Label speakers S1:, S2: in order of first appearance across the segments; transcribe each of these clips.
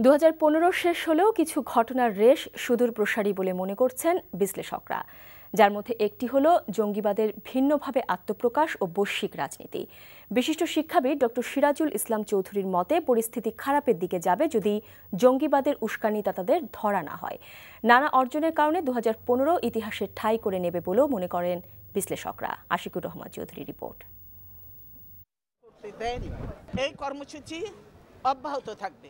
S1: 2015 শেষ হলেও কিছু ঘটনার রেশ সুদূর প্রসারী বলে মনে করছেন বিশ্লেষকরা, যার মধ্যে একটি হলো জঙ্গিবাদের ভিন্নভাবে আত্মপ্রকাশ ও বৈশ্বিক রাজনীতি। বিশিষ্ট শিক্ষাবিদ ডক্টর সিরাজুল ইসলাম চৌধুরীর মতে পরিস্থিতি খারাপের দিকে যাবে যদি জঙ্গিবাদের উস্কানিদাতাদের ধরা না হয়। নানা অর্জনের কারণে 2015 ইতিহাসের ঠাঁই করে নেবে বলেও মনে করেন বিশ্লেষকরা। আশিকুর রহমান চৌধুরীর রিপোর্ট।
S2: এই কর্মসূচি অব্যাহত থাকবে।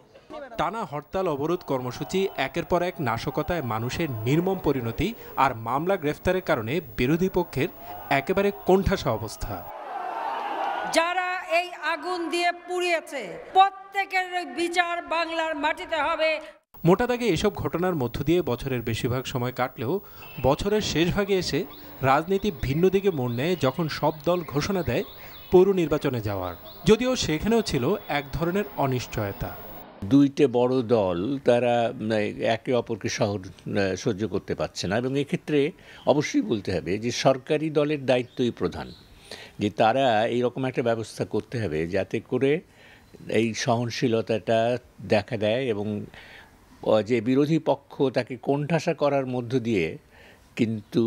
S3: টানা হরতাল, অবরোধ, কর্মসূচি, একের পর এক নাশকতায় মানুষের নির্মম পরিণতি আর মামলা গ্রেফতারের কারণে বিরোধী পক্ষের একেবারে কোণঠাসা অবস্থা।
S4: যারা এই আগুন দিয়ে পুড়িয়েছে প্রত্যেকের বিচার বাংলার মাটিতে হবে।
S3: মোটা দাগে এসব ঘটনার মধ্য দিয়ে বছরের বেশিরভাগ সময় কাটলেও বছরের শেষ ভাগে এসে রাজনীতি ভিন্ন দিকে মোড় নেয় যখন সব দল ঘোষণা দেয় পৌর নির্বাচনে যাওয়ার, যদিও সেখানেও ছিল এক ধরনের অনিশ্চয়তা।
S5: দুইটা বড় দল তারা একে অপরকে সহ্য করতে পারছে না, এবং এক্ষেত্রে অবশ্যই বলতে হবে যে সরকারি দলের দায়িত্বই প্রধান, যে তারা এইরকম একটা ব্যবস্থা করতে হবে যাতে করে এই সহনশীলতাটা দেখা দেয় এবং যে বিরোধী পক্ষ তাকে কোণঠাসা করার মধ্য দিয়ে কিন্তু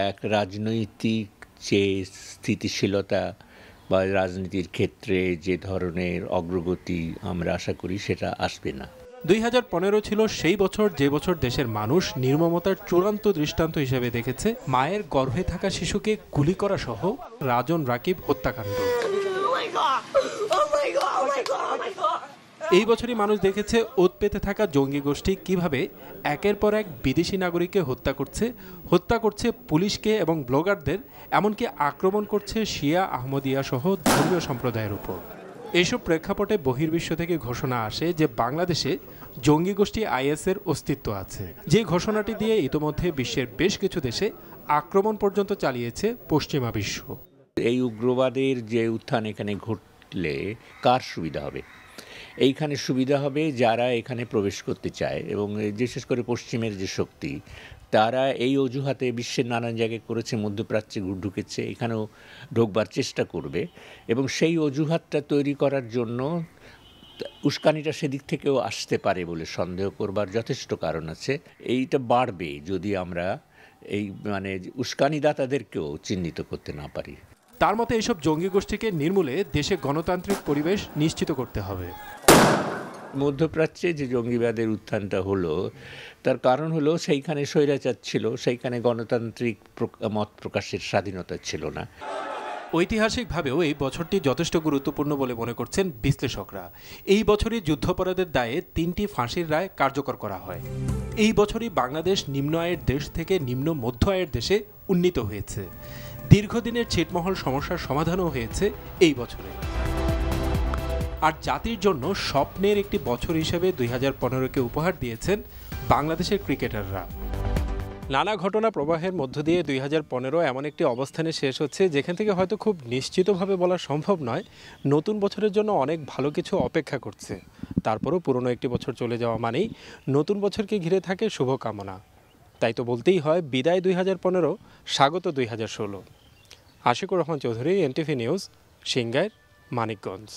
S5: এক রাজনৈতিক যে স্থিতিশীলতা বা রাজনীতির ক্ষেত্রে যে ধরনের অগ্রগতি আমরা আশা করি সেটা আসবে না।
S3: 2015 ছিল সেই বছর যে বছর দেশের মানুষ নির্মমতার চূড়ান্ত দৃষ্টান্ত হিসেবে দেখেছে মায়ের গর্ভে থাকা শিশুকে গুলি করা সহ রাজন রাকিব হত্যাকাণ্ড। এই বছরই মানুষ দেখেছে ওত পেতে থাকা জঙ্গি গোষ্ঠী কিভাবে একের পর এক বিদেশি নাগরিককে হত্যা করছে পুলিশকে এবং ব্লগারদের, এমনকি আক্রমণ করছে শিয়া, আহমদিয়া সহ ধর্মীয় সম্প্রদায়ের উপর। এইসব প্রেক্ষাপটে বহির্বিশ্ব থেকে ঘোষণা আসে যে বাংলাদেশে জঙ্গি গোষ্ঠী আইএসের অস্তিত্ব আছে, যে ঘোষণাটি দিয়ে ইতোমধ্যে বিশ্বের বেশ কিছু দেশে আক্রমণ পর্যন্ত চালিয়েছে পশ্চিমা বিশ্ব।
S5: এই উগ্রবাদের যে উত্থান এখানে ঘটলে কার সুবিধা হবে? এইখানে সুবিধা হবে যারা এখানে প্রবেশ করতে চায়, এবং বিশেষ করে পশ্চিমের যে শক্তি তারা এই অজুহাতে বিশ্বের নানান জায়গায় করেছে, মধ্যপ্রাচ্যে ঢুকেছে, এখানেও ঢোকবার চেষ্টা করবে, এবং সেই অজুহাতটা তৈরি করার জন্য উস্কানিটা সেদিক থেকেও আসতে পারে বলে সন্দেহ করবার যথেষ্ট কারণ আছে। এইটা বাড়বে যদি আমরা এই উস্কানিদাতাদেরকেও চিহ্নিত করতে না পারি।
S3: তার মতে এইসব জঙ্গি গোষ্ঠীকে নির্মূলে দেশে গণতান্ত্রিক পরিবেশ নিশ্চিত করতে হবে।
S5: মধ্যপ্রাচ্যে যে জঙ্গিবাদের উত্থানটা হলো তার কারণ হলো সেইখানে স্বৈরাচার ছিল, সেইখানে গণতান্ত্রিক মত প্রকাশের স্বাধীনতা ছিল না।
S3: ঐতিহাসিকভাবেও এই বছরটি যথেষ্ট গুরুত্বপূর্ণ বলে মনে করছেন বিশ্লেষকরা। এই বছরই যুদ্ধাপরাধের দায়ে 3টি ফাঁসির রায় কার্যকর করা হয়। এই বছরই বাংলাদেশ নিম্ন আয়ের দেশ থেকে নিম্ন মধ্য আয়ের দেশে উন্নীত হয়েছে। দীর্ঘদিনের ছিটমহল সমস্যার সমাধানও হয়েছে এই বছরে। আর জাতির জন্য স্বপ্নের একটি বছর হিসেবে 2015কে উপহার দিয়েছেন বাংলাদেশের ক্রিকেটাররা। নানা ঘটনা প্রবাহের মধ্য দিয়ে 2015 এমন একটি অবস্থানে শেষ হচ্ছে যেখান থেকে হয়তো খুব নিশ্চিতভাবে বলা সম্ভব নয় নতুন বছরের জন্য অনেক ভালো কিছু অপেক্ষা করছে। তারপরও পুরনো একটি বছর চলে যাওয়া মানেই নতুন বছরকে ঘিরে থাকে শুভকামনা। তাই তো বলতেই হয় বিদায় 2015, স্বাগত 2016। Ashikur Rahman Chowdhury, NTV news, Singair, Manikganj.